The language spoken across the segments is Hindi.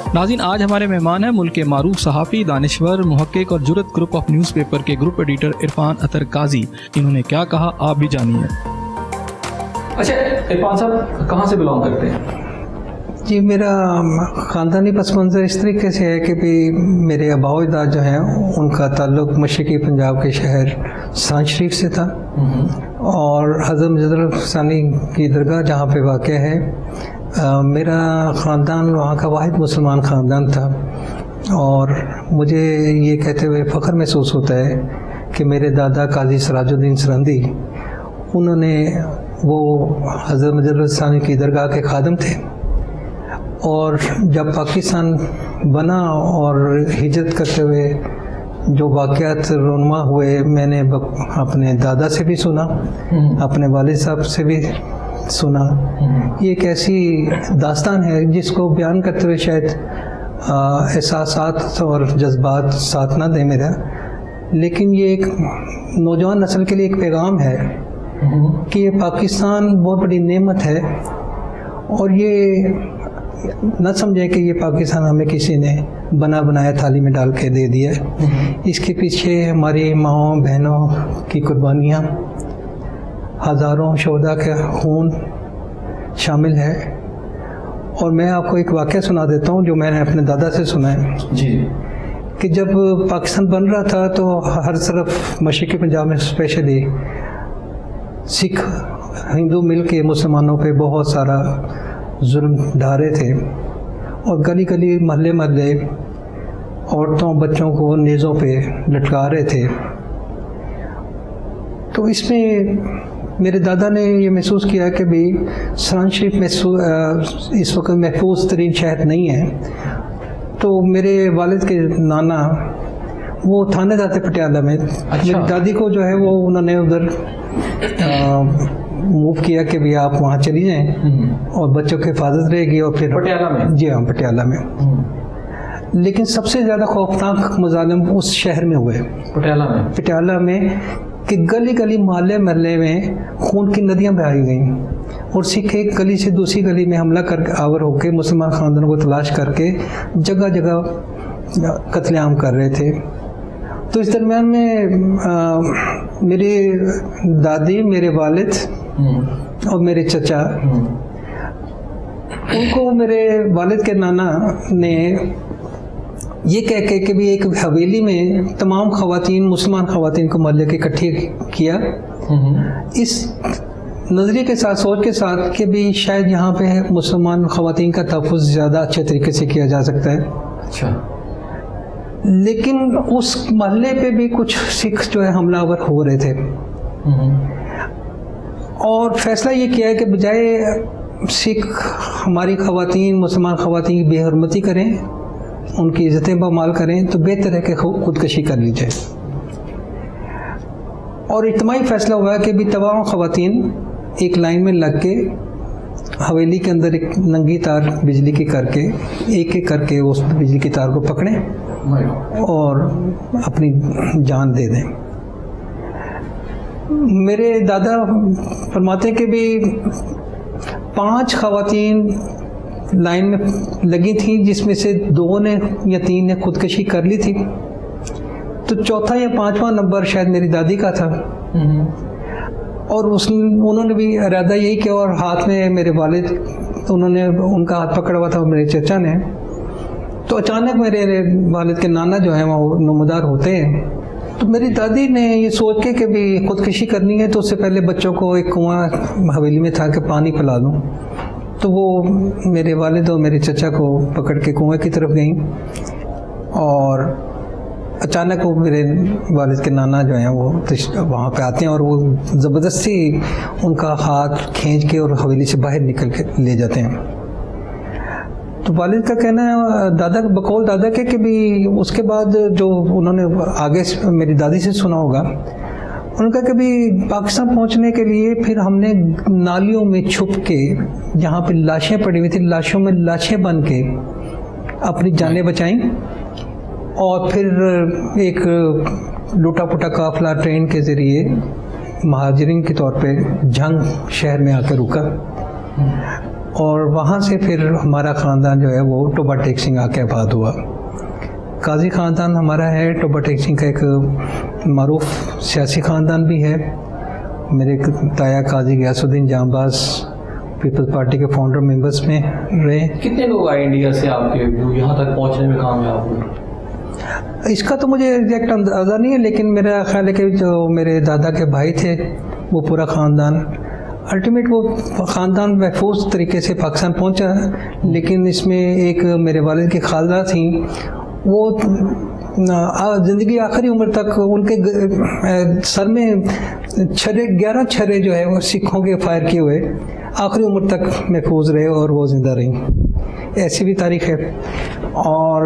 नाज़रीन, आज हमारे मेहमान हैं मुल्क के मारूफ सहाफ़ी, दानिश्वर, मुहक्किक और जुरत ग्रुप ऑफ न्यूज़पेपर के ग्रुप एडिटर इरफान अतर काजी। इन्होंने क्या कहा आप भी जानिए। अच्छा इरफान साहब, कहाँ से बिलोंग करते हैं? जी, मेरा ख़ानदानी पस मंज़र इस तरीके से है कि भी मेरे आबाओ अजदाद जो हैं उनका ताल्लुक़ मशरिक़ी पंजाब के शहर सांझ शरीफ से था और हज़रत मुजद्दद सानी की दरगाह जहाँ पे वाक़या है, मेरा ख़ानदान वहाँ का वाहिद मुसलमान ख़ानदान था। और मुझे ये कहते हुए फ़ख्र महसूस होता है कि मेरे दादा काजी सिराजुद्दीन सरंदी, उन्होंने वो हज़रत मुजद्दद सानी की दरगाह के खादिम थे और जब पाकिस्तान बना और हिजरत करते हुए जो वाक़यात रोनुमा हुए, मैंने अपने दादा से भी सुना, अपने वालिद साहब से भी सुना। ये एक ऐसी दास्तान है जिसको बयान करते हुए शायद एहसासात और जज्बात साथ ना दें मेरा, लेकिन ये एक नौजवान नस्ल के लिए एक पैगाम है कि ये पाकिस्तान बहुत बड़ी नेमत है और ये न समझें कि ये पाकिस्तान हमें किसी ने बना बनाया थाली में डाल के दे दिया है। इसके पीछे हमारी माँओं बहनों की कुर्बानियाँ, हज़ारों शोहदा का खून शामिल है। और मैं आपको एक वाक़या सुना देता हूँ जो मैंने अपने दादा से सुना है जी, कि जब पाकिस्तान बन रहा था तो हर तरफ मशरिक़ी पंजाब में स्पेशली सिख हिंदू मिल के मुसलमानों पे बहुत सारा जुल्म ढा रहे थे और गली गली महल्ले महल्ले औरतों बच्चों को नेज़ों पे लटका रहे थे। तो इसमें मेरे दादा ने ये महसूस किया कि भाई सांझ शरीफ इस वक्त महफूज तरीन शहर नहीं है। तो मेरे वालिद के नाना वो थानेदार थे पटियाला में। मेरी दादी को जो है वो उन्होंने उधर मूव किया कि भैया आप वहाँ चली जाएं और बच्चों की हिफाजत रहेगी। और फिर पटियाला में? जी हाँ, पटियाला में। लेकिन सबसे ज़्यादा खौफनाक मुजालिम उस शहर में हुए, पटियाला में कि गली गली मोहल्ले महल्ले में खून की नदियाँ बहाई गईं और सिख एक गली से दूसरी गली में हमला कर आवर होकर मुसलमान ख़ानदानों को तलाश करके जगह जगह कत्लेआम कर रहे थे। तो इस दरमियान में मेरी दादी, मेरे वालिद और मेरे चचा, उनको मेरे वालिद के नाना ने ये कह के कि भी एक हवेली में तमाम ख़वातीन, मुसलमान ख़वातीन को मोहल्ले के इकट्ठे किया, इस नज़रिए के साथ, सोच के साथ कि भी शायद यहाँ पे मुसलमान ख़वातीन का तहफ़्फ़ुज़ ज़्यादा अच्छे तरीके से किया जा सकता है। अच्छा। लेकिन उस मोहल्ले पे भी कुछ सिख जो है हमलावर हो रहे थे और फैसला ये किया है कि बजाय सिख हमारी ख़वातीन, मुसलमान ख़वातीन की बेहरमती करें, उनकी इज़्ज़तें बमाल करें, तो बेहतर है कि खुदकशी कर ली जाए। और इज्तिमाई फैसला हुआ कि भी तमाम ख़वातीन एक लाइन में लग के हवेली के अंदर एक नंगी तार बिजली की करके एक एक करके उस बिजली की तार को पकड़ें और अपनी जान दे दें। मेरे दादा फरमाते कि भी 5 ख़वातीन लाइन में लगी थी, जिसमें से 2 ने या 3 ने खुदकशी कर ली थी। तो चौथा या 5वां नंबर शायद मेरी दादी का था और उन्होंने भी इरादा यही किया और हाथ में मेरे वालिद, उन्होंने उनका हाथ पकड़ा हुआ था मेरे चचा ने। तो अचानक मेरे वालिद के नाना जो हैं वो नमदार होते हैं। तो मेरी दादी ने ये सोच के कि भी खुदकशी करनी है तो उससे पहले बच्चों को एक कुआं हवेली में था कि पानी पिला दूँ। तो वो मेरे वालिद और मेरे चचा को पकड़ के कुएं की तरफ गई और अचानक वो मेरे वालिद के नाना जो हैं वो वहाँ पे आते हैं और वो ज़बरदस्ती उनका हाथ खींच के और हवेली से बाहर निकल के ले जाते हैं। तो वालिद का कहना है, दादा बकौल दादा के कि भी उसके बाद जो उन्होंने आगे मेरी दादी से सुना होगा, उनका कभी पाकिस्तान पहुंचने के लिए फिर हमने नालियों में छुप के, जहाँ पे लाशें पड़ी हुई थी, लाशों में लाशें बन के अपनी जानें बचाईं और फिर एक लूटा पुटा काफिला ट्रेन के ज़रिए महाजरीन के तौर पे झंग शहर में आकर रुका और वहाँ से फिर हमारा ख़ानदान जो है वो टोबा टेक सिंह आके आबाद हुआ। काजी ख़ानदान हमारा है, टोबा टेक सिंह का एक मारूफ सियासी ख़ानदान भी है। मेरे ताया काजी गयासुद्दीन जांबाज पीपल्स पार्टी के फाउंडर मेंबर्स में रहे। कितने लोग आए इंडिया से आपके जो यहाँ तक पहुँचने में कामयाब हुए? इसका तो मुझे एग्जैक्ट अंदाज़ा नहीं है, लेकिन मेरा ख्याल है कि जो मेरे दादा के भाई थे वो पूरा ख़ानदान, अल्टीमेट वो ख़ानदान महफूज तरीके से पाकिस्तान पहुंचा। लेकिन इसमें एक मेरे वालिद की खालदा थी, वो ज़िंदगी आखिरी उम्र तक उनके सर में 11 छर्रे जो है वो सिखों के फायर किए हुए आखिरी उम्र तक महफूज रहे और वो ज़िंदा रही। ऐसी भी तारीख है। और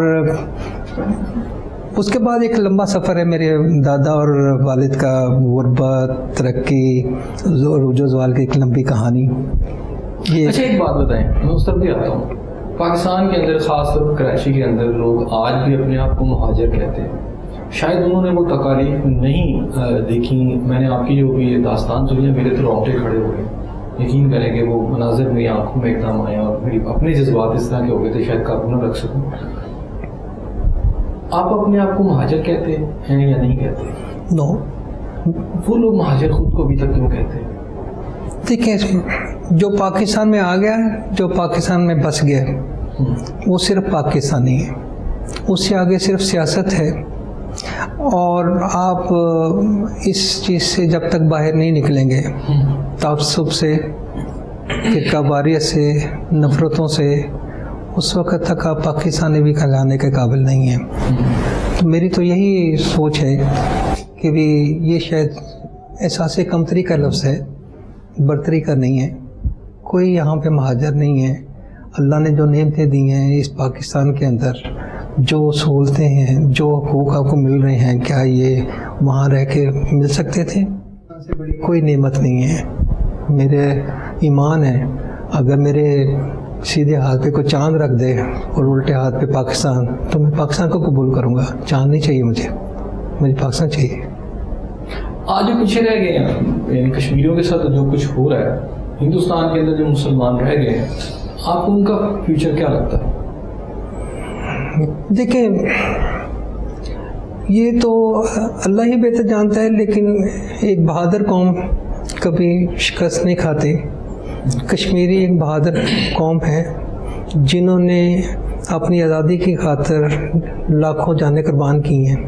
उसके बाद एक लंबा सफ़र है मेरे दादा और वालिद का, गुरबत, तरक्की, रूजो ज़वाल की एक लंबी कहानी ये। अच्छा, एक बात बताएं, मैं उस तरफ भी आता हूँ। पाकिस्तान के अंदर, ख़ासतौर पर कराची के अंदर, लोग आज भी अपने आप को मुहाजिर कहते हैं। शायद उन्होंने वो तकालीफ नहीं देखी। मैंने आपकी जो भी दास्तान सुनी है, मेरे तो रोंगटे खड़े हो गए। यकीन करें कि वो मनाजिर मेरी आंखों में एकदम आए और मेरी अपने जज्बात इस तरह के हो गए थे, शायद काबू न रख सकूँ। आप अपने आप को मुहाजिर कहते हैं या नहीं कहते? नो। वो लोग मुहाजिर खुद को अभी तक क्यों कहते हैं? देखिए, जो पाकिस्तान में आ गया, जो पाकिस्तान में बस गया, वो सिर्फ पाकिस्तानी है, उससे आगे सिर्फ सियासत है। और आप इस चीज़ से जब तक बाहर नहीं निकलेंगे, तासुब से, फिरकावारियत से, नफ़रतों से, उस वक़्त तक आप पाकिस्तानी भी कहलाने के काबिल नहीं हैं। तो मेरी तो यही सोच है कि भी ये शायद एहसास कमतरी का लफ्ज़ है, बर्तरी का नहीं है। कोई यहाँ पे महाजर नहीं है। अल्लाह ने जो नेमतें दी हैं इस पाकिस्तान के अंदर, जो सहूलतें हैं, जो हकूक़ आपको मिल रहे हैं, क्या ये वहाँ रह के मिल सकते थे? इससे बड़ी कोई नेमत नहीं है। मेरे ईमान है, अगर मेरे सीधे हाथ पे कोई चांद रख दे और उल्टे हाथ पे पाकिस्तान, तो मैं पाकिस्तान को कबूल करूँगा। चांद नहीं चाहिए मुझे पाकिस्तान चाहिए। आज जो पीछे रह गए हैं, यानी कश्मीरियों के साथ जो कुछ हो रहा है, हिंदुस्तान के अंदर जो मुसलमान रह गए हैं, आपको उनका फ्यूचर क्या लगता है? देखिए, ये तो अल्लाह ही बेहतर जानता है, लेकिन एक बहादुर कौम कभी शिकस्त नहीं खाती। कश्मीरी एक बहादुर कौम है जिन्होंने अपनी आज़ादी की खातिर लाखों जानें कुर्बान की हैं।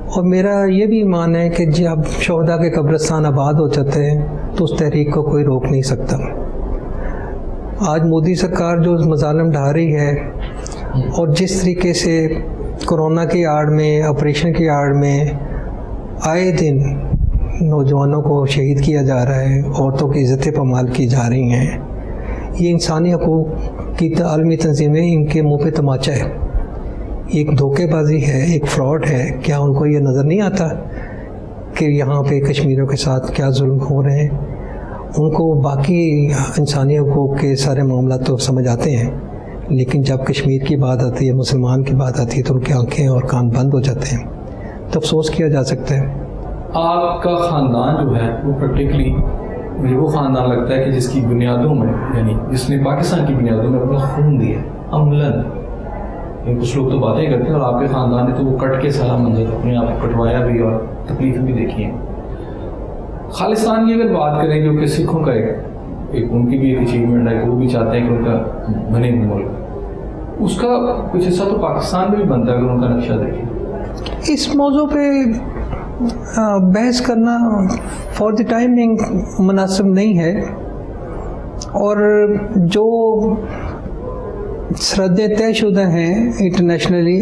और मेरा ये भी ईमान है कि जब शोहदा के कब्रिस्तान आबाद हो जाते हैं तो उस तहरीक को कोई रोक नहीं सकता। आज मोदी सरकार जो मज़ालिम ढा रही है और जिस तरीके से कोरोना की आड़ में, ऑपरेशन की आड़ में आए दिन नौजवानों को शहीद किया जा रहा है, औरतों की इज़्ज़तें पमाल की जा रही हैं, ये इंसानी हकूक़ की आलमी तंजीमें, इनके मुँह पे तमाचा है। एक धोखेबाजी है, एक फ्रॉड है। क्या उनको ये नज़र नहीं आता कि यहाँ पे कश्मीरियों के साथ क्या जुल्म हो रहे हैं? उनको बाकी इंसानी हकूक़ के सारे मामला तो समझ आते हैं, लेकिन जब कश्मीर की बात आती है, मुसलमान की बात आती है, तो उनकी आंखें और कान बंद हो जाते हैं। तो अफसोस किया जा सकता है। आपका ख़ानदान जो है वो पर्टिकुलरली मुझे वो ख़ानदान लगता है कि जिसकी बुनियादों में, यानी जिसने पाकिस्तान की बुनियादों में अपना खून दिया, अमलन। कुछ लोग तो बातें करते हैं और आपके ख़ानदान ने तो वो कट के सारा मंजर अपने आप को कटवाया भी और तकलीफ़ें भी देखी हैं। खालिस्तान की अगर बात करें, जो कि सिखों का एक उनकी भी एक अचीवमेंट है कि वो भी चाहते हैं कि उनका बने मुल्क, उसका कुछ हिस्सा तो पाकिस्तान में भी बनता है अगर उनका नक्शा देखें। इस मौजू पे बहस करना फॉर द टाइमिंग मुनासिब नहीं है। और जो सरहदें तयशुदा हैं इंटरनेशनली,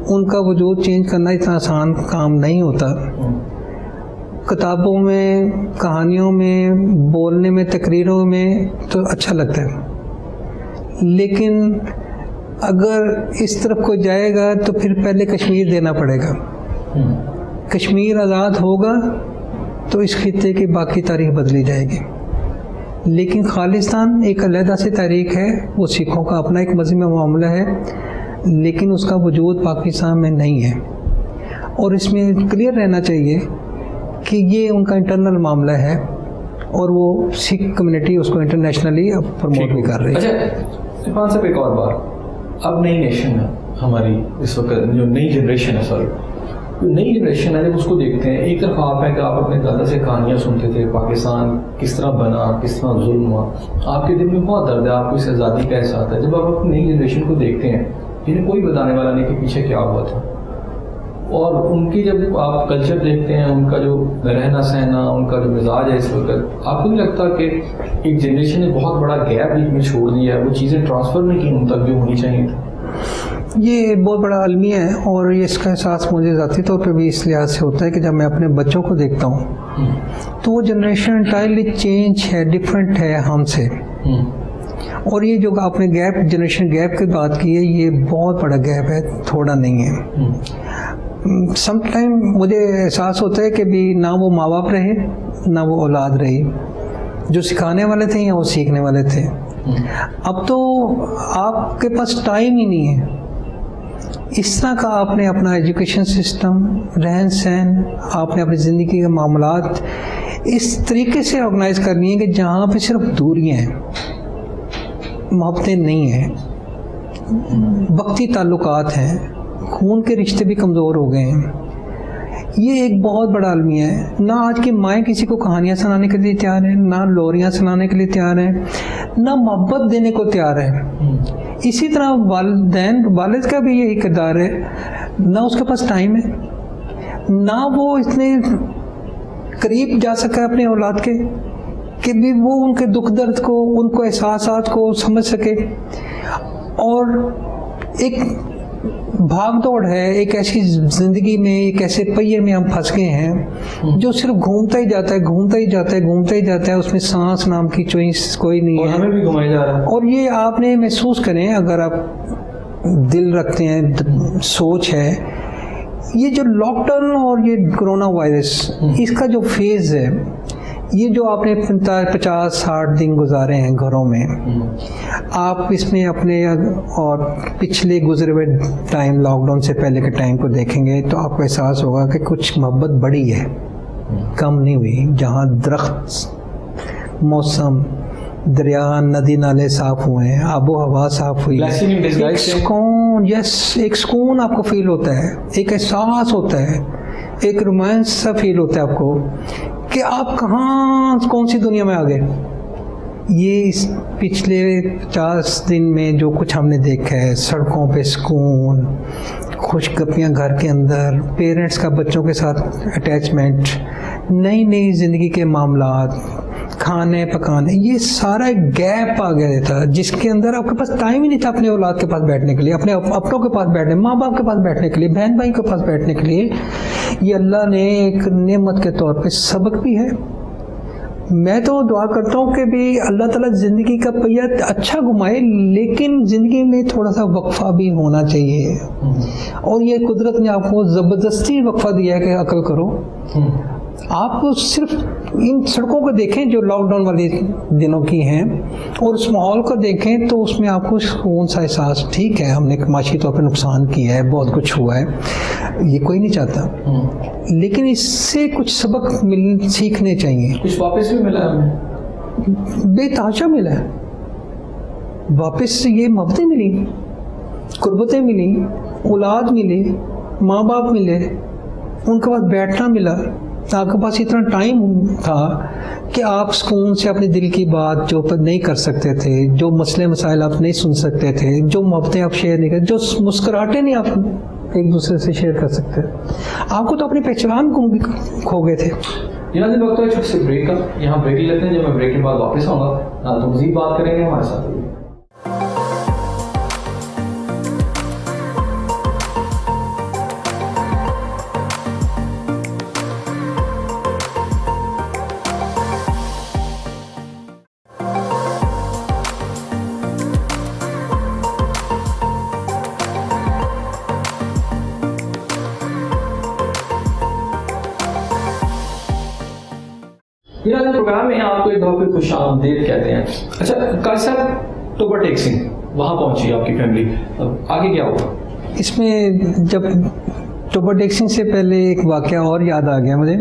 उनका वजूद चेंज करना इतना आसान काम नहीं होता। किताबों में, कहानियों में, बोलने में, तकरीरों में तो अच्छा लगता है, लेकिन अगर इस तरफ को जाएगा तो फिर पहले कश्मीर देना पड़ेगा। कश्मीर आज़ाद होगा तो इस खित्ते की बाकी तारीख बदली जाएगी। लेकिन खालिस्तान एक अलहदा सी तारीख है, वो सिखों का अपना एक मज़हबी मामला है, लेकिन उसका वजूद पाकिस्तान में नहीं है। और इसमें क्लियर रहना चाहिए कि ये उनका इंटरनल मामला है। और वो सिख कम्युनिटी उसको इंटरनेशनली प्रमोट भी कर रही है। अच्छा इरफान साहब, एक और बात, अब नई नेशन है हमारी इस वक्त, जो नई जनरेशन है, सॉरी जो नई जनरेशन है, जब उसको देखते हैं, एक तरफ आप है कि आप अपने दादा से कहानियाँ सुनते थे, पाकिस्तान किस तरह बना, किस तरह जुल्म हुआ, आपके दिल में बहुत दर्द है, आपको इस आज़ादी का एहसास है। जब आप अपनी नई जनरेशन को देखते हैं जिन्हें कोई बताने वाला नहीं कि पीछे क्या हुआ था, और उनकी जब आप कल्चर देखते हैं, उनका जो रहना सहना, उनका जो मिजाज है इस वक्त, आपको नहीं लगता कि एक जनरेशन ने बहुत बड़ा गैप बीच में छोड़ दिया है, वो चीज़ें ट्रांसफ़र नहीं की उन तक जो होनी चाहिए थी? ये बहुत बड़ा अलमिया है, और ये इसका एहसास मुझे ज़ाती तौर पे भी इस लिहाज से होता है कि जब मैं अपने बच्चों को देखता हूँ तो वो जनरेशन एंटायरली चेंज है, डिफरेंट है हमसे। और ये जो आपने गैप, जनरेशन गैप की बात की है, ये बहुत बड़ा गैप है, थोड़ा नहीं है। समटाइम मुझे एहसास होता है कि भी ना वो माँ बाप रहे ना वो औलाद रही, जो सिखाने वाले थे या वो सीखने वाले थे। अब तो आपके पास टाइम ही नहीं है। इस तरह का आपने अपना एजुकेशन सिस्टम, रहन सहन, आपने अपनी ज़िंदगी के मामलात इस तरीके से ऑर्गेनाइज करनी है कि जहाँ पे सिर्फ दूरियाँ हैं, मोहब्बतें नहीं हैं, वक्ती ताल्लुकात हैं, खून के रिश्ते भी कमज़ोर हो गए हैं। ये एक बहुत बड़ा अलमिया है। ना आज की माएँ किसी को कहानियाँ सुनाने के लिए तैयार हैं, ना लोरियाँ सुनाने के लिए तैयार हैं, ना मोहब्बत देने को तैयार है। इसी तरह वालिद का भी यही किरदार है, ना उसके पास टाइम है, ना वो इतने करीब जा सका अपने औलाद के कि भी वो उनके दुख दर्द को, उनको एहसासात को समझ सके। और एक भाग दौड़ है, एक ऐसी जिंदगी में, एक ऐसे पहिए में हम फंस गए हैं जो सिर्फ घूमता ही जाता है, घूमता ही जाता है, घूमता ही जाता है, उसमें सांस नाम की चॉइस कोई नहीं है, हमें भी घुमाया जा रहा है। और ये आपने महसूस करें, अगर आप दिल रखते हैं, सोच है, ये जो लॉकडाउन और ये कोरोना वायरस, इसका जो फेज है, ये जो आपने 50-60 दिन गुजारे हैं घरों में, आप इसमें अपने और पिछले गुजरे हुए टाइम, लॉकडाउन से पहले के टाइम को देखेंगे तो आपको एहसास होगा कि कुछ मोहब्बत बढ़ी है, कम नहीं हुई। जहाँ दरख्त, मौसम, दरिया, नदी नाले साफ हुए हैं, आबो हवा साफ हुई है, एक सुकून, एक सुकून आपको फील होता है, एक एहसास होता है, एक रोमांस सा फील होता है आपको कि आप कहाँ, कौन सी दुनिया में आ गए। ये इस पिछले 50 दिन में जो कुछ हमने देखा है, सड़कों पे सुकून, खुशगपियाँ घर के अंदर, पेरेंट्स का बच्चों के साथ अटैचमेंट, नई नई ज़िंदगी के मामलात, खाने पकाने, ये सारा एक गैप आ गया था जिसके अंदर आपके पास टाइम ही नहीं था अपने औलाद के पास बैठने के लिए, अपने अपनों के पास बैठने, माँ बाप के पास बैठने के लिए, बहन भाई के पास बैठने के लिए। ये अल्लाह ने एक नेमत के तौर पे सबक भी है। मैं तो दुआ करता हूँ कि भी अल्लाह ताला ज़िंदगी का पहिया अच्छा घुमाए, लेकिन ज़िंदगी में थोड़ा सा वक्फा भी होना चाहिए। और ये कुदरत ने आपको ज़बरदस्ती वक्फा दिया है कि अकल करो। आप सिर्फ इन सड़कों को देखें जो लॉकडाउन वाले दिनों की हैं, और उस माहौल को देखें तो उसमें आपको कौन सा एहसास, ठीक है हमने माशी तौर पर नुकसान किया है, बहुत कुछ हुआ है, ये कोई नहीं चाहता, लेकिन इससे कुछ सबक सीखने चाहिए। कुछ वापस भी मिला हमें, बेतहाशा मिला है वापस। ये मोहब्बतें मिली, कुर्बतें मिली, औलाद मिली, माँ बाप मिले, उनके पास बैठना मिला, आपके पास इतना टाइम था कि आप सुकून से अपने दिल की बात जो नहीं कर सकते थे, जो मसले मसाइल आप नहीं सुन सकते थे, जो मोहब्बतें आप शेयर नहीं कर, जो मुस्कुराहटें नहीं आप एक दूसरे से शेयर कर सकते, आपको तो अपनी पहचान खो गए थे। यहाँ से वक्त है छोटे से ब्रेक का, यहाँ ब्रेक लेते हैं, जब मैं ब्रेक के बाद वापस आऊँगा तो मज़ीद बात करेंगे हमारे साथ। मेरा जो प्रोग्राम है आपको एक दफा खुश आमदीद कहते हैं। अच्छा काजी साहब, टोबर टेक सिंह वहाँ पहुँची आपकी फैमिली, अब आगे क्या हुआ? इसमें जब टोबर टेक सिंह से पहले एक वाक़या और याद आ गया मुझे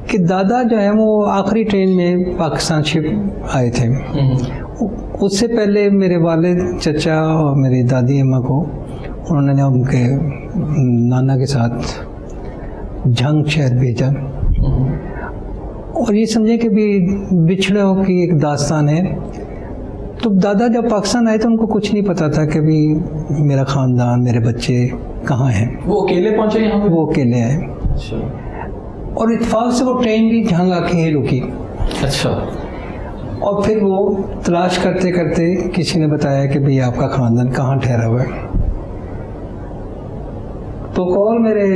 कि दादा जो है वो आखिरी ट्रेन में पाकिस्तान शिप आए थे। उससे पहले मेरे वालिद, चचा और मेरी दादी अम्मा को उन्होंने उनके नाना के साथ झंग शहर भेजा, और ये समझे कि भी बिछड़ों की एक दास्तान है। तो दादा जब पाकिस्तान आए तो उनको कुछ नहीं पता था कि भी मेरा ख़ानदान, मेरे बच्चे कहाँ हैं। वो अकेले पहुंचे यहाँ पे? वो अकेले आए। अच्छा। और इत्तेफाक से वो ट्रेन भी झंग आके ही रुकी। अच्छा। और फिर वो तलाश करते करते किसी ने बताया कि भाई आपका ख़ानदान कहाँ ठहरा हुआ है। तो कॉल मेरे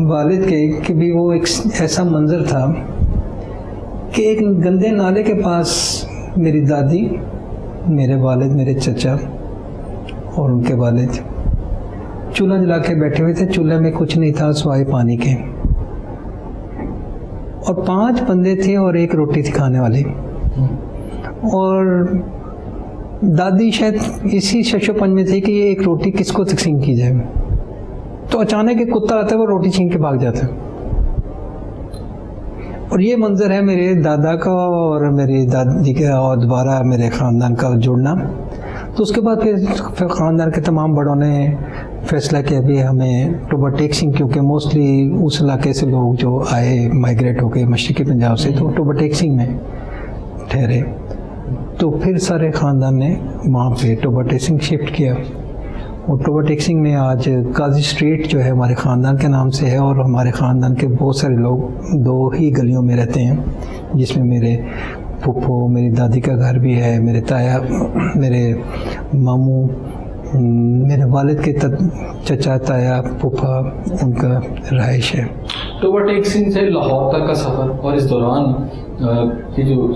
वालिद के कि भी वो एक ऐसा मंज़र था कि एक गंदे नाले के पास मेरी दादी, मेरे वालिद, मेरे चचा और उनके वालिद चूल्हा जला के बैठे हुए थे। चूल्हे में कुछ नहीं था सिवाय पानी के, और 5 बंदे थे और 1 रोटी थी खाने वाली। और दादी शायद इसी शशोपंज में थी कि ये 1 रोटी किसको तकसीम की जाए। तो अचानक एक कुत्ता आता है, वो रोटी छीन के भाग जाता है। और ये मंजर है मेरे दादा का और मेरी दादी का और दोबारा मेरे ख़ानदान का जुड़ना। तो उसके बाद फिर ख़ानदान के तमाम बड़ों ने फैसला किया भी हमें टोबा टेक्सिंग, क्योंकि मोस्टली उस इलाके से लोग जो आए माइग्रेट होके मशरक़ी पंजाब से, तो टोबा टेक्सिंग में ठहरे। तो फिर सारे ख़ानदान ने वहाँ पे टोबा टेक्सिंग शिफ्ट किया। और टोबा टेक्सिंग में आज काजी स्ट्रीट जो है हमारे ख़ानदान के नाम से है, और हमारे ख़ानदान के बहुत सारे लोग 2 ही गलियों में रहते हैं, जिसमें मेरे फूफो, मेरी दादी का घर भी है, मेरे ताया, मेरे मामू, मेरे वालिद के चचा, ताया, फूफा, उनका रहाइश है। टोबा टेक्सिंग से लाहौर तक का सफ़र, और इस दौरान ये जो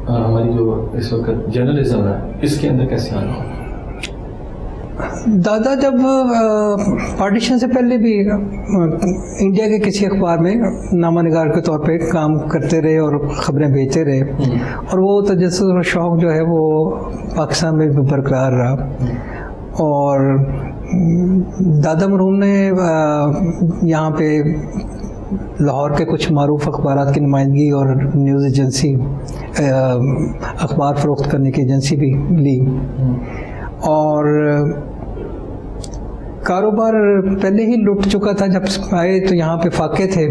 हमारी जो इस वक्त जर्नलिज्म है, इसके अंदर कैसे आना? दादा जब पार्टीशन से पहले भी इंडिया के किसी अखबार में नामानिगार के तौर पे काम करते रहे और ख़बरें भेजते रहे, और वो तजस्सुस और शौक़ जो है वो पाकिस्तान में भी बरकरार रहा। और दादा मरहूम ने यहाँ पे लाहौर के कुछ मारूफ अखबारात की नुमाइंदगी और न्यूज़ एजेंसी, अखबार फ़रोख्त करने की एजेंसी भी ली। और कारोबार पहले ही लुट चुका था। जब आए तो यहाँ पे फाके थे,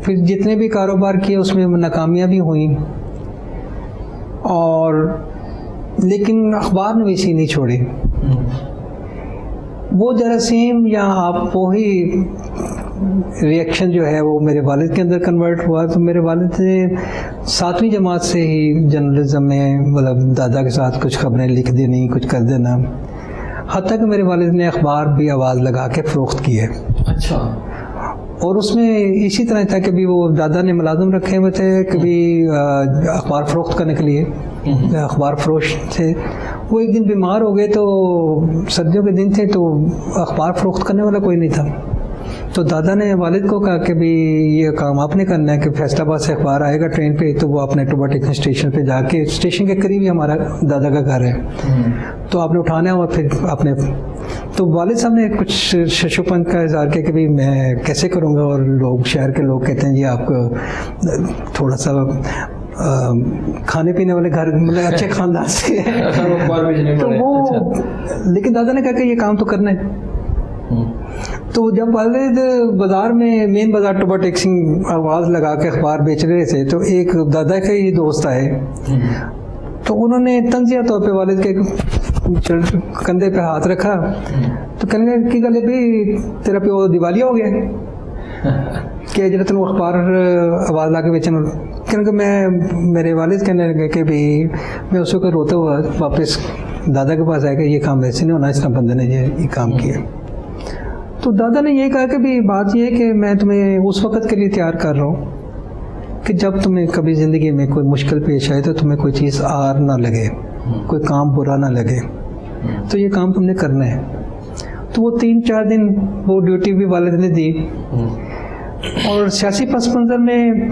फिर जितने भी कारोबार किए उसमें नाकामियाँ भी हुई, और लेकिन अखबार नवीसी नहीं छोड़ी। वो जरासीम या आप वो ही रिएक्शन जो है वो मेरे वालिद के अंदर कन्वर्ट हुआ। तो मेरे वालिद ने 7वीं जमात से ही जर्नलिज्म में मतलब दादा के साथ कुछ खबरें लिख देनी, कुछ कर देना, हत्ता कि मेरे वालिद ने अखबार भी आवाज़ लगा के फ़रोख्त की है। अच्छा। और उसमें इसी तरह था कि भी वो दादा ने मुलाजिम रखे हुए थे कि भी अखबार फ़रोख्त करने के लिए, अखबार फरोश थे। वो एक दिन बीमार हो गए, तो सर्दियों के दिन थे, तो अखबार फ़रोख्त करने वाला कोई नहीं था। तो दादा ने वालिद को कहा कि भी ये काम आपने करना है कि फैसलाबाद से अखबार आएगा ट्रेन पे, तो वो अपने टोबा टेक्सिंग स्टेशन पे जाके, स्टेशन के करीब ही हमारा दादा का घर है, तो आपने उठाना है और फिर आपने। तो वालिद साहब ने कुछ शशोपन का इज़हार किया कि भाई मैं कैसे करूँगा, और लोग, शहर के लोग कहते हैं जी आपको थोड़ा सा खाने पीने वाले घर, मतलब अच्छे ख़ानदान से है। तो वो, लेकिन दादा ने कहा कि ये काम तो करना है। तो जब वालिद बाज़ार में, मेन बाज़ार टोबा टेक्सिंग आवाज़ लगा के अखबार बेच रहे थे, तो एक दादा के ही दोस्त आए, तो उन्होंने तंज़िया तौर पे वालिद के कंधे पे हाथ रखा, तो कहने लगे कि गले भाई तेरा प्यो दिवालिया हो गया कि जरा तुम अखबार आवाज़ ला के बेचना। कहने लगे मैं, मेरे वालिद कहने लगे कि भाई मैं उस वक्त रोता हुआ वापस दादा के पास आया कि ये काम ऐसे नहीं होना, इस तरह बंदे ने ये काम किया। तो दादा ने ये कहा कि भी बात ये है कि मैं तुम्हें उस वक़्त के लिए तैयार कर रहा हूँ कि जब तुम्हें कभी ज़िंदगी में कोई मुश्किल पेश आए तो तुम्हें कोई चीज़ आर ना लगे, कोई काम बुरा ना लगे, तो ये काम तुमने करना है। तो वो 3-4 दिन वो ड्यूटी भी वालिद ने दी। और सियासी पस मंज़र में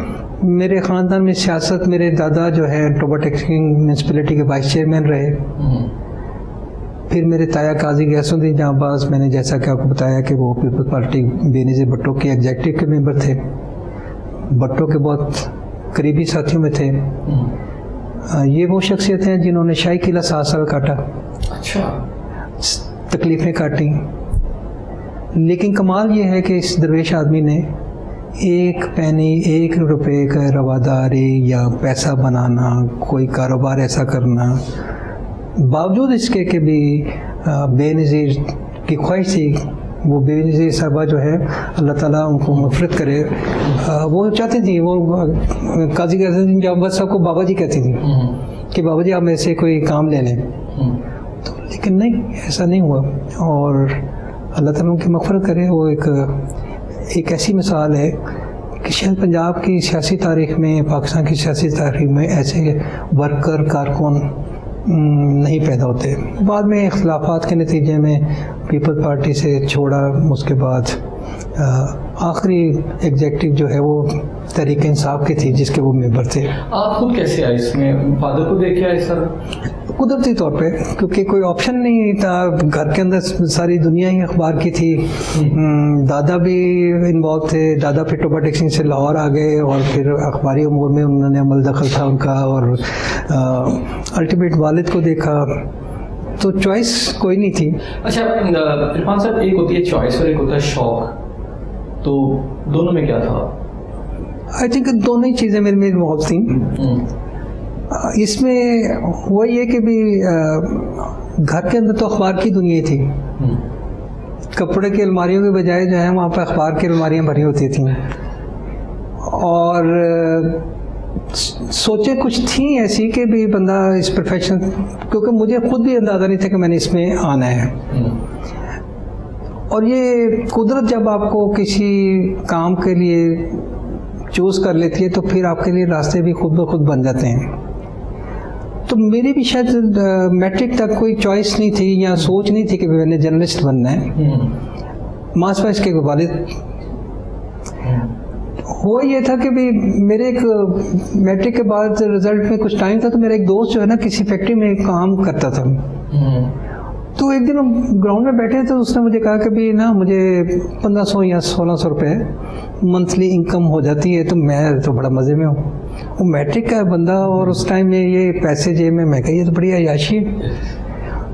मेरे ख़ानदान में सियासत, मेरे दादा जो है टोबा टेक्सिंग म्यूनसिपैलिटी के वाइस चेयरमैन रहे। फिर मेरे ताया काजी गैसुद्दीन जहाँबाज, मैंने जैसा कि आपको बताया कि वो पीपल्स पार्टी बेनज़ीर भुट्टो के एग्जेक्टिव के मेंबर थे। भट्टो के बहुत करीबी साथियों में थे। ये वो शख्सियत हैं जिन्होंने शाही किला 7 साल काटा, अच्छा, तकलीफ़ें काटी, लेकिन कमाल ये है कि इस दरवेश आदमी ने एक पैनी, 1 रुपए का रवादारी या पैसा बनाना, कोई कारोबार ऐसा करना, बावजूद इसके कि भी बेनज़ीर की ख्वाहिश थी, वो बेनज़ीर साहबा जो है अल्लाह ताला उनको मग़फ़िरत करे, वो चाहती थी, वो काजी कहते थे जब बस सबको बाबा जी कहती थी कि बाबा जी आप मेरे से कोई काम ले लें, तो लेकिन नहीं, ऐसा नहीं हुआ। और अल्लाह ताला उनकी मग़फ़िरत करे। वो एक ऐसी मिसाल है कि शायद पंजाब की सियासी तारीख़ में, पाकिस्तान की सियासी तारीख़ में ऐसे वर्कर कारकुन नहीं पैदा होते। बाद में इख्तिलाफात के नतीजे में पीपल पार्टी से छोड़ा, उसके बाद आखिरी एग्जेक्टिव जो है वो तहरीक इंसाफ की थी जिसके वो मेंबर थे। आप खुद कैसे आए इसमें? फादर को देखे आए सर? कुदरती तौर पे, क्योंकि कोई ऑप्शन नहीं था, घर के अंदर सारी दुनिया ही अखबार की थी। दादा भी इन्वॉल्व थे, दादा फिर टोबा टेक्सिंग से लाहौर आ गए और फिर अखबारी उमूर में उन्होंने अमल दखल था उनका, और अल्टीमेट वालिद को देखा, तो चॉइस कोई नहीं थी। अच्छा इरफान साहब, एक होती है चॉइस और एक होता है शौक, तो दोनों में क्या था? आई थिंक दोनों ही चीज़ें मेरे में इन्वॉल्व थी। इसमें हुआ ये कि भी घर के अंदर तो अखबार की दुनिया थी, कपड़े की अलमारियों के बजाय जो है वहाँ पर अखबार की अलमारियाँ भरी होती थी, और सोचे कुछ थी ऐसी कि भी बंदा इस प्रोफेशन, क्योंकि मुझे खुद भी अंदाज़ा नहीं था कि मैंने इसमें आना है। और ये कुदरत जब आपको किसी काम के लिए चूज़ कर लेती है तो फिर आपके लिए रास्ते भी खुद ब खुद बन जाते हैं। तो मेरी भी शायद मैट्रिक तक कोई चॉइस नहीं थी या सोच नहीं थी कि मैंने जर्नलिस्ट बनना है। मास वाइस के वालिद हुआ ये था कि भी मेरे एक मैट्रिक के बाद रिजल्ट में कुछ टाइम था, तो मेरा एक दोस्त जो है ना किसी फैक्ट्री में काम करता था। तो एक दिन हम ग्राउंड में बैठे तो उसने मुझे कहा कि भी ना मुझे 1500 या 1600 रुपये मंथली इनकम हो जाती है, तो मैं तो बड़ा मज़े में हूँ। वो मैट्रिक का बंदा और उस टाइम में ये पैसे जेब में, मैं कहा ये तो बड़ी अयाशी है।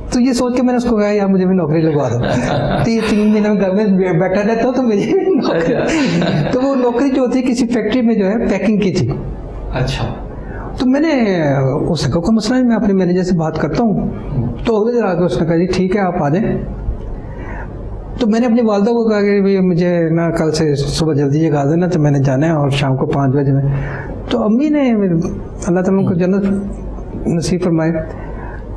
तो ये सोच के मैंने उसको कहा यार मुझे भी नौकरी लगवा दो। तो ये 3 महीने में घर में बैठा रहता हूँ तो मुझे नौकरी, तो वो नौकरी जो थी किसी फैक्ट्री में जो है पैकिंग की थी। अच्छा, तो मैंने उससे कहा कोई मसला नहीं, मैं अपने मैनेजर से बात करता हूँ। तो अगले दिन आकर उसने कहा जी ठीक है आप आ जाएं। तो मैंने अपनी वालदा को कहा कि भाई मुझे ना कल से सुबह जल्दी जगा देना, तो मैंने जाना है और शाम को 5 बजे में। तो अम्मी ने, अल्लाह ताला को जन्नत नसीब फरमाए,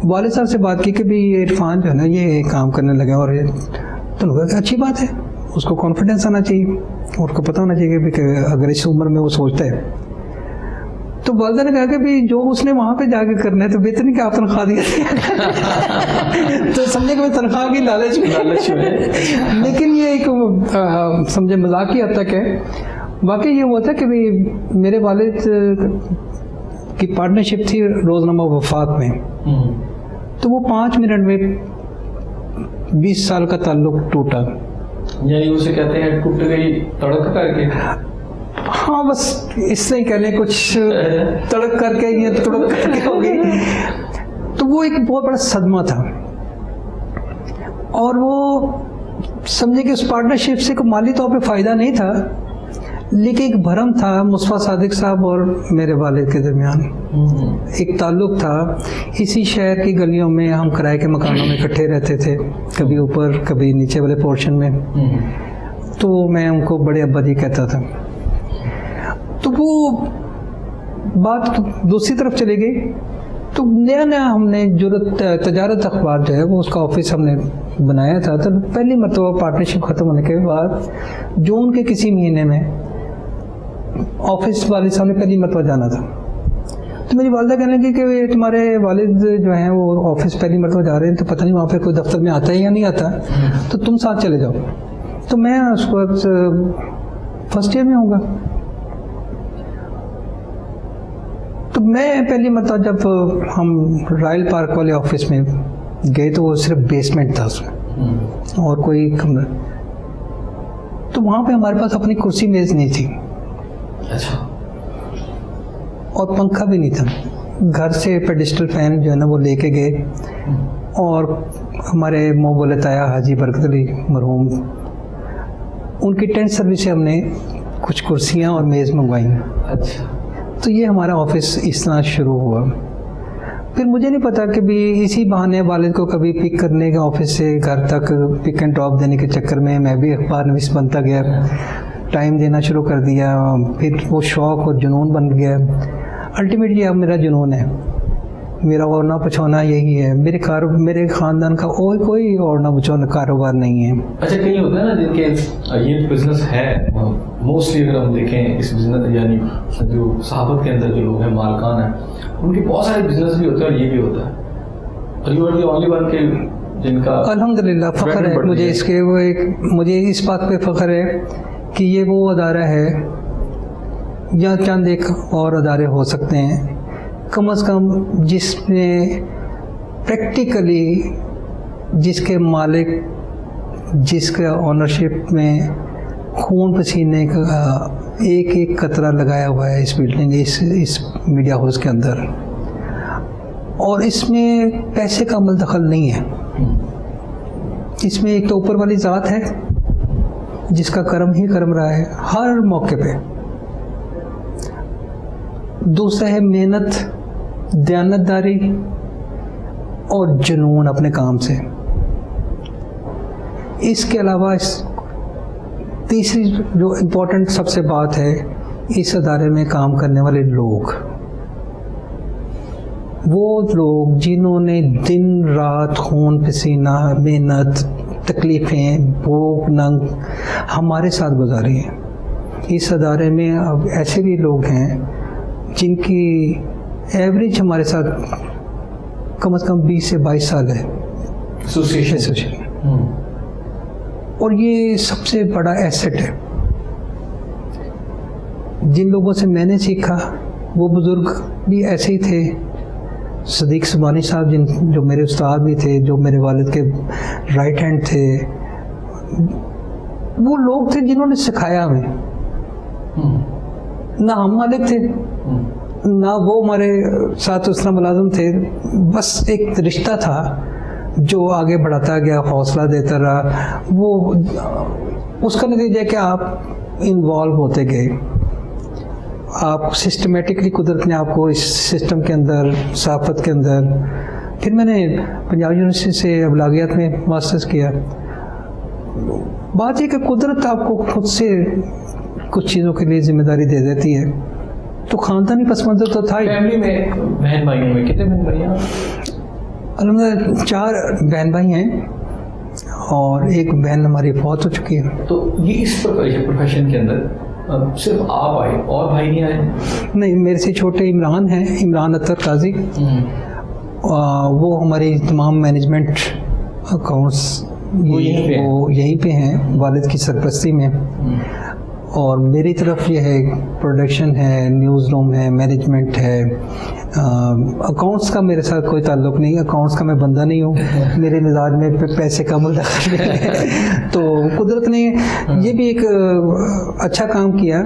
वालिद साहब से बात की कि भाई ये इरफान जो है ना ये काम करने लगे, और ये तो उन्होंने कहा अच्छी बात है, उसको कॉन्फिडेंस आना चाहिए, उसको पता होना चाहिए कि अगर इस उम्र में वो सोचता है। तो वालदा ने कहा कि भाई जो उसने वहाँ पे जाके करना है तो बेहतर नहीं कि आप तनख्वाह दिया। तो समझे कि मैं तनख्वाह की लालच में लेकिन ये एक समझे मजाक की हद तक है। वाकई ये हुआ था कि भाई मेरे वालिद की पार्टनरशिप थी रोज़नामा वफाक में, तो वो 5 मिनट में 20 साल का ताल्लुक टूटा। यानी उसे कहते हैं टूट गई तड़क करके। हाँ बस इससे ही कहने कुछ तड़क करके या तड़क करके हो गई। तो वो एक बहुत बड़ा सदमा था, और वो समझे कि उस पार्टनरशिप से कोई माली तौर पे फ़ायदा नहीं था, लेकिन एक भरम था मुस्तफ़ा सादिक साहब और मेरे वालिद के दरमियान, एक ताल्लुक़ था। इसी शहर की गलियों में हम किराए के मकानों में इकट्ठे रहते थे, कभी ऊपर कभी नीचे वाले पोर्शन में। तो मैं उनको बड़े अब्बा जी कहता था। तो वो बात दूसरी तरफ चली गई। तो नया नया हमने जुर्रत तजारत अखबार जो है वो उसका ऑफिस हमने बनाया था। तो पहली मरतबा पार्टनरशिप ख़त्म होने के बाद जून के किसी महीने में ऑफिस वाले साहब ने पहली मरतबा जाना था। तो मेरी वालदा कहने लगी कि तुम्हारे वालिद जो हैं वो ऑफिस पहली मरतबा जा रहे हैं, तो पता नहीं वहाँ पे कोई दफ्तर में आता है या नहीं आता, तो तुम साथ चले जाओ। तो मैं उस वक्त फर्स्ट ईयर में होऊंगा। तो मैं पहली मरतबा जब हम रॉयल पार्क वाले ऑफिस में गए तो वो सिर्फ बेसमेंट था उसमें और कोई कमरा। तो वहाँ पे हमारे पास अपनी कुर्सी मेज़ नहीं थी, अच्छा। और पंखा भी नहीं था। घर से पेडिस्टल फैन जो है ना वो लेके गए, और हमारे मोहब्बत ताया हाजी बरकत अली मरहूम, उनकी टेंट सर्विस से हमने कुछ कुर्सियाँ और मेज़ मंगवाई। अच्छा। तो ये हमारा ऑफिस इस तरह शुरू हुआ। फिर मुझे नहीं पता कि भी इसी बहाने वालिद को कभी पिक करने के ऑफिस से घर तक पिक एंड ड्रॉप देने के चक्कर में मैं भी अखबार नवीस बनता गया, टाइम देना शुरू कर दिया। फिर वो शौक़ और जुनून बन गया। अल्टीमेटली अब मेरा जुनून है, मेरा ओढ़ना पछौना यही है। मेरे ख़ानदान का और कोई ओढ़ना पछौना कारोबार नहीं है। अच्छा, कहीं होता है ना जिनके ये बिजनेस है, मोस्टली अगर हम देखें इस बिजनेस यानी जो सहाबत के अंदर जो लोग हैं मालकान हैं, उनके बहुत सारे बिजनेस भी होते हैं और ये भी होता है, और you are the only one के जिनका अल्हम्दुलिल्लाह फ़ख्र है मुझे इसके। मुझे इस बात पे फ़ख्र है कि ये वो अदारा है या चंद एक और अदारे हो सकते हैं कम से कम जिसमें प्रैक्टिकली जिसके मालिक, जिसके ओनरशिप में खून पसीने का एक एक कतरा लगाया हुआ है इस बिल्डिंग, इस मीडिया हाउस के अंदर, और इसमें पैसे का अमल दखल नहीं है। इसमें एक तो ऊपर वाली ज़ात है जिसका करम ही करम रहा है हर मौके पे, दूसरा है मेहनत, दयानतदारी और जुनून अपने काम से। इसके अलावा तीसरी जो इम्पोर्टेंट सबसे बात है, इस अदारे में काम करने वाले लोग, वो लोग जिन्होंने दिन रात खून पसीना, मेहनत, तकलीफ़ें, भूख नंग हमारे साथ गुजारी हैं। इस अदारे में अब ऐसे भी लोग हैं जिनकी एवरेज हमारे साथ कम से कम 20 से 22 साल है एसोसिएशन, और ये सबसे बड़ा एसेट है। जिन लोगों से मैंने सीखा वो बुज़ुर्ग भी ऐसे ही थे। सदीक सुबानी साहब जो मेरे उस्ताद भी थे, जो मेरे वालिद के राइट हैंड थे, वो लोग थे जिन्होंने सिखाया हमें। ना हम मालिक थे ना वो हमारे साथ उस तरह मुलाजिम थे, बस एक रिश्ता था जो आगे बढ़ाता गया, हौसला देता रहा। वो उसका नतीजा कि आप इन्वॉल्व होते गए, आप सिस्टमेटिकली कुदरत ने आपको इस सिस्टम के अंदर, सहाफ़त के अंदर। फिर मैंने पंजाब यूनिवर्सिटी से अबलागियात में मास्टर्स किया। बात यह कि कुदरत आपको खुद से कुछ चीज़ों के लिए जिम्मेदारी दे देती है। तो ख़ानदानी पस मंज़र तो था ही। फैमिली में बहन भाइयों में कितने बहन भाई हैं? अलहमदुलिल्लाह 4 बहन भाई हैं और एक बहन हमारी फौत हो चुकी है। तो ये इस प्रोफेशन के अंदर सिर्फ आप आए और भाई नहीं आए? नहीं, मेरे से छोटे इमरान हैं, इमरान अतर काजी। वो हमारी तमाम मैनेजमेंट अकाउंट्स वो यहीं पे हैं वालिद की सरपरस्ती में। और मेरी तरफ ये है प्रोडक्शन है, न्यूज़ रूम है, मैनेजमेंट है। अकाउंट्स का मेरे साथ कोई ताल्लुक़ नहीं, अकाउंट्स का मैं बंदा नहीं हूँ। मेरे मिजाज में पैसे का अमल दखल है। तो कुदरत ने ये भी एक अच्छा काम किया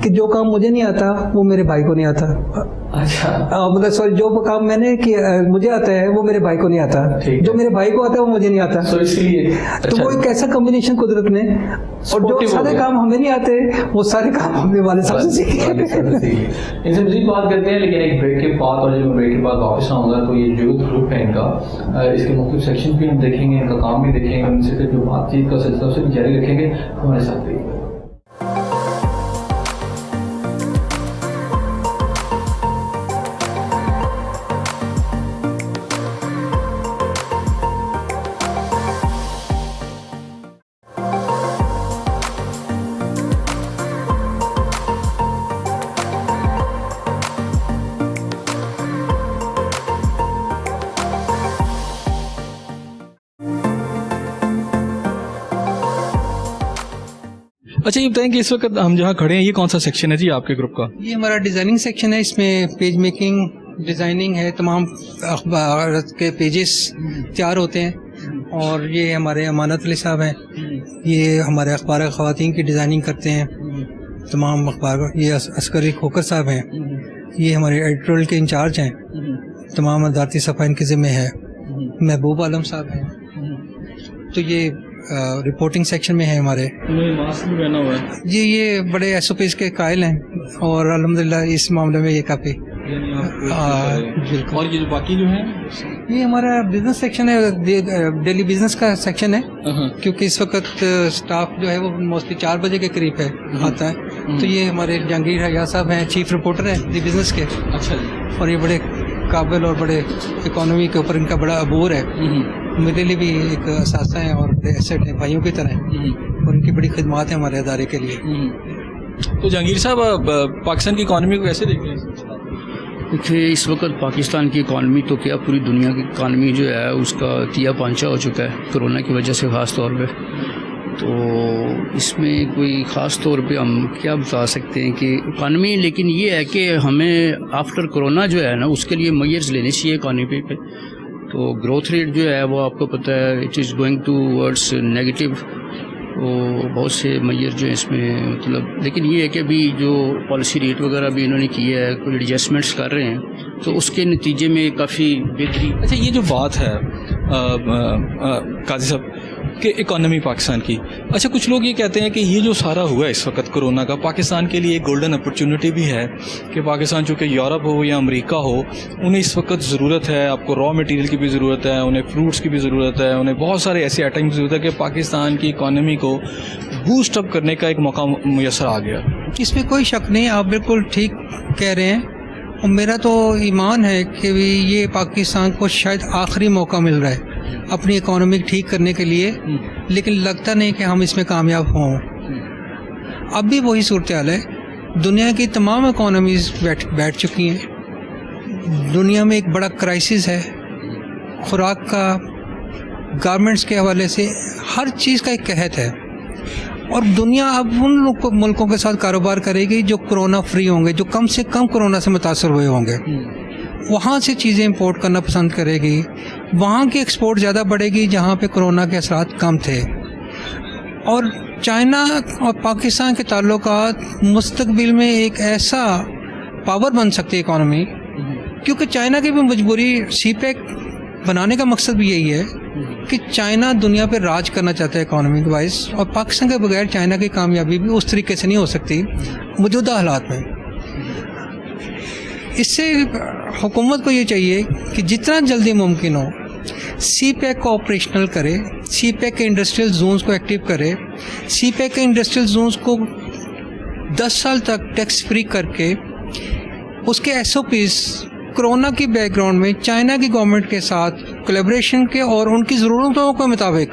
कि जो काम मुझे नहीं आता वो मेरे भाई को नहीं आता। अच्छा, मतलब सॉरी, जो काम मैंने किया मुझे आता है वो मेरे भाई को नहीं आता, जो मेरे भाई को आता है वो मुझे नहीं आता। तो इसलिए तो वो एक ऐसा कॉम्बिनेशन कुदरत ने, और जो सारे काम हमें नहीं आते वो सारे काम हमने वाले सबसे सीखे। इनसे मजीद बात करते हैं, लेकिन एक ब्रेक के बाद, और जब मैं ब्रेक के बाद वापस आऊँगा तो ये जो ग्रुप है इनका, इसके मुख्तलिफ सेक्शन भी हम देखेंगे, इनका काम भी देखेंगे, उनसे जो बातचीत का सिलसिला उसे भी जारी रखेंगे। हमारे साथ रहिए। अच्छा, ये बताएं कि इस वक्त हम जहाँ खड़े हैं ये कौन सा सेक्शन है जी आपके ग्रुप का? ये हमारा डिज़ाइनिंग सेक्शन है। इसमें पेज मेकिंग, डिज़ाइनिंग है, तमाम अखबार के पेजेस तैयार होते हैं। और ये हमारे अमानत अली साहब हैं, ये हमारे अखबार ख़वातीन की डिज़ाइनिंग करते हैं। तमाम अखबार, ये अस्करी खोकर साहब हैं, ये हमारे एडिटोरियल के इंचार्ज हैं, तमाम अदालती सफ़ा इनके ज़िम्मे है। महबूब आलम साहब हैं, तो ये रिपोर्टिंग सेक्शन में है हमारे। मास्क भी पहना हुआ है। ये बड़े SOPs के कायल हैं और अल्हम्दुलिल्लाह इस मामले में ये काफ़ी बिल्कुल। और ये जो बाकी जो है ये हमारा बिजनेस सेक्शन है, डेली बिजनेस का सेक्शन है, क्योंकि इस वक्त स्टाफ जो है वो मोस्टली 4 बजे के करीब है आता है। तो ये हमारे जहांगीर हया साहब हैं, चीफ रिपोर्टर हैं दी बिजनेस के। अच्छा जी। और ये बड़े काबिल और बड़े इकोनॉमी के ऊपर इनका बड़ा अबूर है। मेरे लिए भी एक असासा है और बड़े एसेट हैं, भाइयों की तरह हैं, और उनकी बड़ी खिदमत है हमारे अदारे के लिए। तो जहांगीर साहब, पाकिस्तान की इकॉनमी को कैसे देखते हैं? देखिए, इस वक्त पाकिस्तान की इकॉनमी तो क्या पूरी दुनिया की इकॉनमी जो है उसका तिया पांचा हो चुका है कोरोना की वजह से, ख़ास तौर पे। तो इसमें कोई ख़ास तौर पे हम क्या बता सकते हैं कि इकॉनमी, लेकिन ये है कि हमें आफ्टर कोरोना जो है ना उसके लिए मेजर्स लेने चाहिए इकॉनमी पे। तो ग्रोथ रेट जो है वो आपको पता है it is going towards negative. तो बहुत से मेजर जो है इसमें मतलब, लेकिन ये है कि अभी जो पॉलिसी रेट वगैरह भी इन्होंने किया है, कोई एडजस्टमेंट्स कर रहे हैं, तो उसके नतीजे में काफ़ी बेहतरी। अच्छा, ये जो बात है काजी साहब कि इकोनॉमी पाकिस्तान की, अच्छा कुछ लोग ये कहते हैं कि ये जो सारा हुआ है इस वक्त कोरोना का, पाकिस्तान के लिए एक गोल्डन अपॉर्चुनिटी भी है कि पाकिस्तान चूँकि यूरोप हो या अमेरिका हो, उन्हें इस वक्त ज़रूरत है, आपको रॉ मटेरियल की भी ज़रूरत है, उन्हें फ्रूट्स की भी ज़रूरत है, उन्हें बहुत सारे ऐसे आइटम की ज़रूरत है कि पाकिस्तान की इकॉनमी को बूस्ट अप करने का एक मौका मुयसर आ गया। इसमें कोई शक नहीं, आप बिल्कुल ठीक कह रहे हैं। और मेरा तो ईमान है कि ये पाकिस्तान को शायद आखिरी मौका मिल रहा है अपनी इकोनॉमी ठीक करने के लिए, लेकिन लगता नहीं कि हम इसमें कामयाब हों। अब भी वही सूरत हाल है, दुनिया की तमाम इकोनॉमीज बैठ चुकी हैं। दुनिया में एक बड़ा क्राइसिस है खुराक का, गारमेंट्स के हवाले से हर चीज़ का एक कहत है। और दुनिया अब उन मुल्कों के साथ कारोबार करेगी जो कोरोना फ्री होंगे, जो कम से कम कोरोना से मुतासर हुए होंगे। वहाँ से चीज़ें इंपोर्ट करना पसंद करेगी, वहाँ की एक्सपोर्ट ज़्यादा बढ़ेगी जहाँ पे कोरोना के असरात कम थे। और चाइना और पाकिस्तान के ताल्लुकात मुस्तकबिल में एक ऐसा पावर बन सकती है इकॉनमी, क्योंकि चाइना की भी मजबूरी, CPEC बनाने का मकसद भी यही है कि चाइना दुनिया पे राज करना चाहता है इकोनॉमिक वाइज, और पाकिस्तान के बगैर चाइना की कामयाबी भी उस तरीके से नहीं हो सकती मौजूदा हालात में। इससे हुकूमत को ये चाहिए कि जितना जल्दी मुमकिन हो CPEC को ऑपरेशनल करे, CPEC के इंडस्ट्रियल जोन्स को एक्टिव करे, CPEC के इंडस्ट्रियल जोन्स को 10 साल तक टैक्स फ्री करके उसके SOPs कोरोना की बैकग्राउंड में चाइना की गवर्नमेंट के साथ कोलैबोरेशन के और उनकी ज़रूरतों के मुताबिक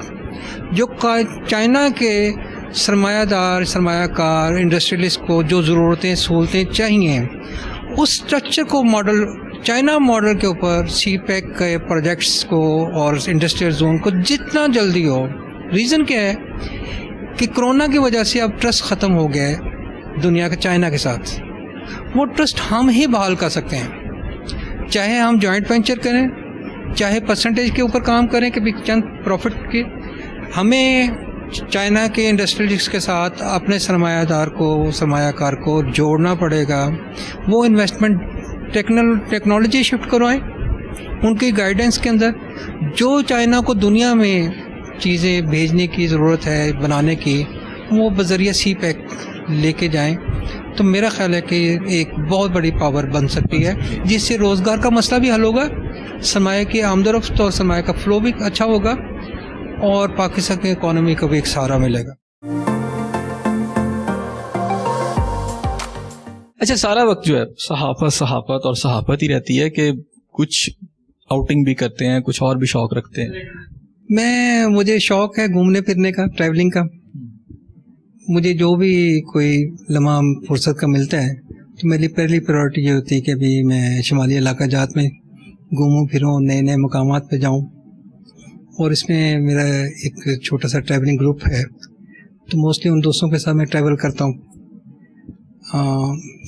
जो चाइना के सरमायाकार इंडस्ट्रियलिस्ट को जो ज़रूरतें सहूलतें चाहिए, उस स्ट्रक्चर को मॉडल, चाइना मॉडल के ऊपर CPEC के प्रोजेक्ट्स को और इंडस्ट्रियल जोन को जितना जल्दी हो। रीज़न क्या है कि कोरोना की वजह से अब ट्रस्ट ख़त्म हो गया है दुनिया के चाइना के साथ। वो ट्रस्ट हम ही बहाल कर सकते हैं, चाहे हम जॉइंट वेंचर करें, चाहे परसेंटेज के ऊपर काम करें कि चंद प्रॉफिट की। हमें चाइना के इंडस्ट्रियलिस्ट के साथ अपने सरमायाकार को जोड़ना पड़ेगा। वो इन्वेस्टमेंट टेक्नोलॉजी शिफ्ट करवाएं उनकी गाइडेंस के अंदर। जो चाइना को दुनिया में चीज़ें भेजने की ज़रूरत है, बनाने की, वो बज़रिया CPEC लेके जाएं, तो मेरा ख्याल है कि एक बहुत बड़ी पावर बन सकती है, जिससे रोज़गार का मसला भी हल होगा, सरमाया की आमदोरफ्त और सरमाया का फ़्लो भी अच्छा होगा, और पाकिस्तान की इकॉनमी को भी एक सहारा मिलेगा। अच्छा, सारा वक्त जो है सहाफत और सहाफत ही रहती है कि कुछ आउटिंग भी करते हैं, कुछ और भी शौक रखते हैं? मुझे शौक है घूमने फिरने का, ट्रैवलिंग का। मुझे जो भी कोई लम्हा फुर्सत का मिलता है तो मेरी पहली प्रायोरिटी ये होती है कि अभी मैं शुमाली इलाका जात में घूमूं फिरूं, नए नए मकामात पे जाऊं। और इसमें मेरा एक छोटा सा ट्रैवलिंग ग्रुप है, तो मोस्टली उन दोस्तों के साथ मैं ट्रैवल करता हूं।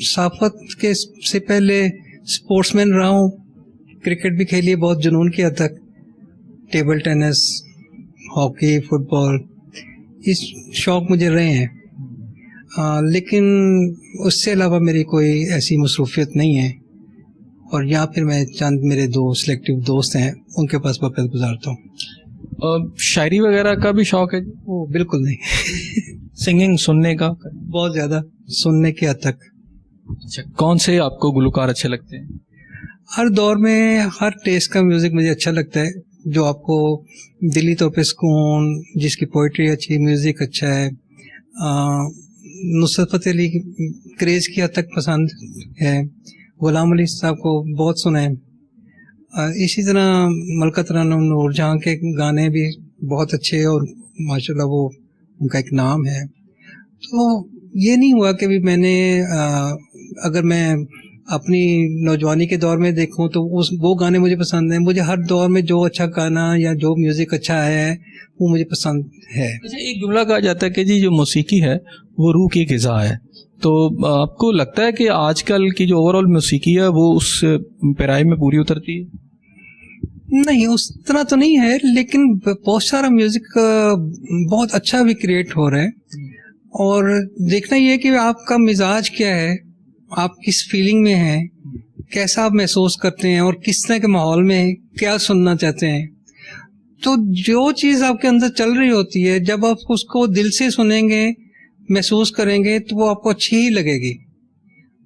सहाफत के से पहले स्पोर्ट्समैन रहा हूं, क्रिकेट भी खेली है बहुत जुनून की हद तक, टेबल टेनिस, हॉकी, फुटबॉल, इस शौक़ मुझे रहे हैं। लेकिन उससे अलावा मेरी कोई ऐसी मसरूफियत नहीं है, और या फिर मैं चंद मेरे दो सिलेक्टिव दोस्त हैं उनके पास वक्त गुजारता हूँ। शायरी वगैरह का भी शौक है? वो बिल्कुल नहीं। सिंगिंग सुनने का? बहुत ज़्यादा, सुनने के हद तक। अच्छा, कौन से आपको गुलकार अच्छे लगते हैं? हर दौर में हर टेस्ट का म्यूज़िक मुझे अच्छा लगता है, जो आपको दिली तौर पे सुकून, जिसकी पोइट्री अच्छी, म्यूज़िक अच्छा है। नुसरत फ़तेह अली क्रेज़ की हद तक पसंद है, गुलाम अली साहब को बहुत सुना है। इसी तरह मलका तरान्नुम नूरजहां के गाने भी बहुत अच्छे हैं और माशाल्लाह वो उनका एक नाम है। तो ये नहीं हुआ कि भी मैंने अगर मैं अपनी नौजवानी के दौर में देखूं तो वो गाने मुझे पसंद हैं। मुझे हर दौर में जो अच्छा गाना या जो म्यूज़िक अच्छा है वो मुझे पसंद है। अच्छा, एक जुमला कहा जाता है कि जी जो मौसीकी है वो रूह की ग़िज़ा है, तो आपको लगता है कि आजकल की जो ओवरऑल मौसीकी है वो उस पैराए में पूरी उतरती है? नहीं, उस तरह तो नहीं है, लेकिन बहुत सारा म्यूज़िक बहुत अच्छा भी क्रिएट हो रहा है। और देखना ये है कि आपका मिजाज क्या है, आप किस फीलिंग में हैं, कैसा आप महसूस करते हैं और किस तरह के माहौल में क्या सुनना चाहते हैं। तो जो चीज़ आपके अंदर चल रही होती है, जब आप उसको दिल से सुनेंगे, महसूस करेंगे, तो वो आपको अच्छी ही लगेगी।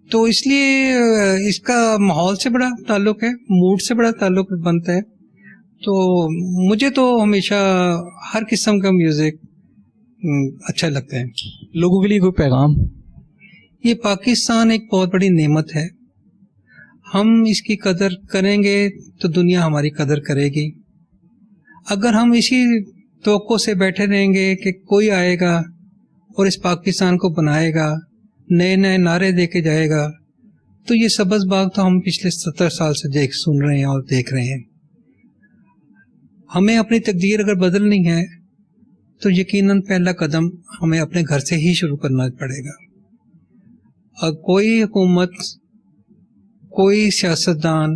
तो इसलिए इसका माहौल से बड़ा ताल्लुक है, मूड से बड़ा ताल्लुक बनता है। तो मुझे तो हमेशा हर किस्म का म्यूज़िक अच्छा लगता है। लोगों के लिए कोई पैगाम? ये पाकिस्तान एक बहुत बड़ी नेमत है, हम इसकी कदर करेंगे तो दुनिया हमारी कदर करेगी। अगर हम इसी तवक्को से बैठे रहेंगे कि कोई आएगा और इस पाकिस्तान को बनाएगा, नए नए नारे देके जाएगा, तो ये सब्ज़ बाग तो हम पिछले 70 साल से सुन रहे हैं और देख रहे हैं। हमें अपनी तकदीर अगर बदलनी है तो यकीनन पहला कदम हमें अपने घर से ही शुरू करना पड़ेगा। और कोई हुकूमत, कोई सियासतदान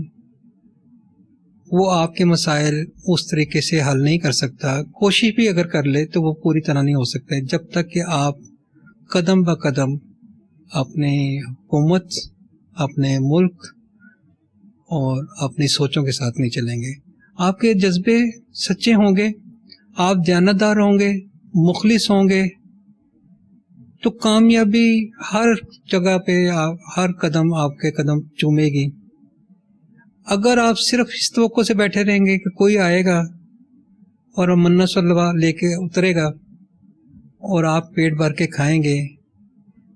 वो आपके मसाइल उस तरीके से हल नहीं कर सकता। कोशिश भी अगर कर ले तो वो पूरी तरह नहीं हो सकता है, जब तक कि आप कदम ब कदम अपने हुकूमत, अपने मुल्क और अपनी सोचों के साथ नहीं चलेंगे। आपके जज्बे सच्चे होंगे, आप दयानतदार होंगे, मुखलिस होंगे, तो कामयाबी हर जगह पे, हर कदम आपके कदम चूमेगी। अगर आप सिर्फ इस तवक्को से बैठे रहेंगे कि कोई आएगा और मन्नत सल्लवा लेके उतरेगा और आप पेट भर के खाएंगे,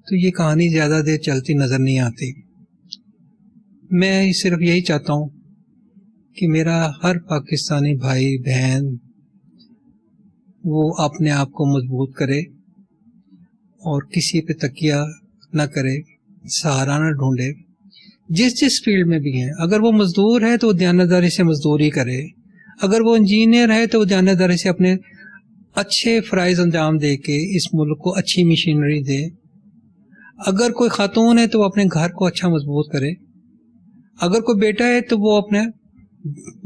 तो ये कहानी ज़्यादा देर चलती नज़र नहीं आती। मैं सिर्फ यही चाहता हूँ कि मेरा हर पाकिस्तानी भाई बहन वो अपने आप को मजबूत करे और किसी पे तकिया न करे, सहारा न ढूंढे, जिस जिस फील्ड में भी हैं। अगर वो मजदूर है तो वो दयानतदारी से मजदूरी करे, अगर वो इंजीनियर है तो वो दयानतदारी से अपने अच्छे फ़राइज़ अंजाम दे के इस मुल्क को अच्छी मशीनरी दे। अगर कोई खातून है तो वो अपने घर को अच्छा मजबूत करे, अगर कोई बेटा है तो वो अपने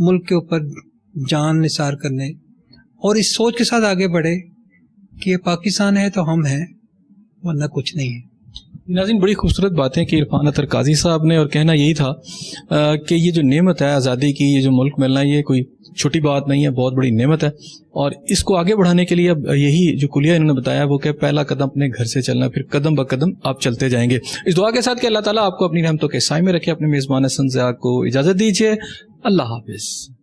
मुल्क के ऊपर जान निसार करने और इस सोच के साथ आगे बढ़े कि ये पाकिस्तान है तो हम हैं, वरना कुछ नहीं है। नाज़रीन, बड़ी खूबसूरत बातें कि इरफान अतर काजी साहब ने, और कहना यही था कि ये जो नेमत है आज़ादी की, ये जो मुल्क मिलना, ये कोई छोटी बात नहीं है, बहुत बड़ी नेमत है। और इसको आगे बढ़ाने के लिए अब यही जो कुलिया इन्होंने बताया वो कि पहला कदम अपने घर से चलना, फिर कदम ब कदम आप चलते जाएंगे। इस दुआ के साथ कि अल्लाह ताला आपको अपनी रहमतों के साए में रखे। अपने मेज़बान हसन ज़िया को इजाज़त दीजिए। अल्लाह हाफिज़।